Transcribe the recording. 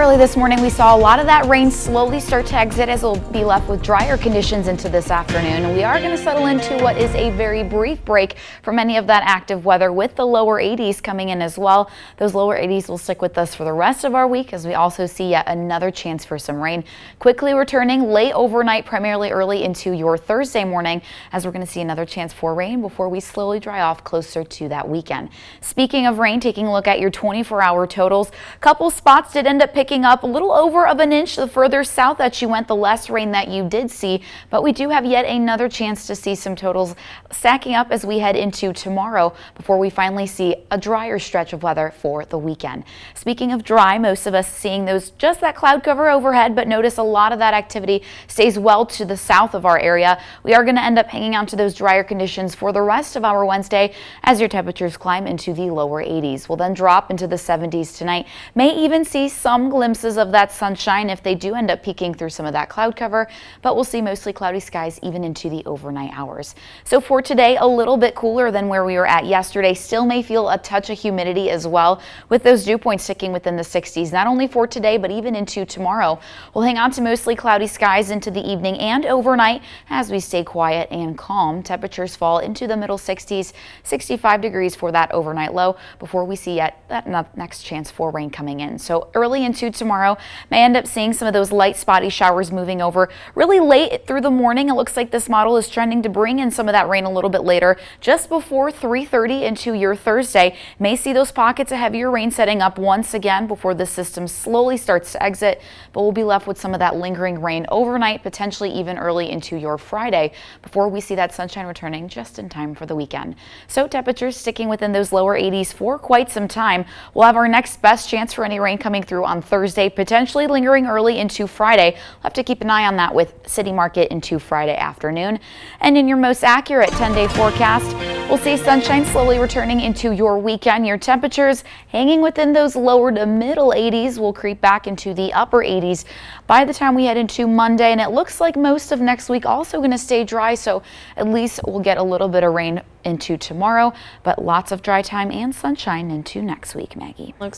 early this morning, we saw a lot of that rain slowly start to exit as we'll be left with drier conditions into this afternoon. And we are going to settle into what is a very brief break from any of that active weather with the lower 80s coming in as well. Those lower 80s will stick with us for the rest of our week as we also see yet another chance for some rain. Quickly returning late overnight, primarily early into your Thursday morning, as we're going to see another chance for rain before we slowly dry off closer to that weekend. Speaking of rain, taking a look at your 24-hour totals, a couple spots did end up picking up a little over of an inch. The further south that you went, the less rain that you did see, but we do have yet another chance to see some totals stacking up as we head into tomorrow before we finally see a drier stretch of weather for the weekend. Speaking of dry, most of us seeing just that cloud cover overhead, but notice a lot of that activity stays well to the south of our area. We are going to end up hanging on to those drier conditions for the rest of our Wednesday as your temperatures climb into the lower 80s. We'll then drop into the 70s tonight. May even see some glimpses of that sunshine if they do end up peeking through some of that cloud cover, but we'll see mostly cloudy skies even into the overnight hours. So for today, a little bit cooler than where we were at yesterday. Still may feel a touch of humidity as well, with those dew points sticking within the 60s, not only for today, but even into tomorrow. We'll hang on to mostly cloudy skies into the evening and overnight as we stay quiet and calm. Temperatures fall into the middle 60s, 65 degrees for that overnight low before we see yet that next chance for rain coming in. So early into tomorrow, may end up seeing some of those light spotty showers moving over really late through the morning. It looks like this model is trending to bring in some of that rain a little bit later, just before 3:30 into your Thursday. May see those pockets of heavier rain setting up once again before the system slowly starts to exit, but we'll be left with some of that lingering rain overnight, potentially even early into your Friday before we see that sunshine returning just in time for the weekend. So temperatures sticking within those lower 80s for quite some time. We'll have our next best chance for any rain coming through on Thursday, potentially lingering early into Friday. We'll have to keep an eye on that with City Market into Friday afternoon. And in your most accurate 10-day forecast, we'll see sunshine slowly returning into your weekend. Your temperatures hanging within those lower to middle 80s will creep back into the upper 80s by the time we head into Monday. And it looks like most of next week also going to stay dry, so at least we'll get a little bit of rain into tomorrow, but lots of dry time and sunshine into next week, Maggie.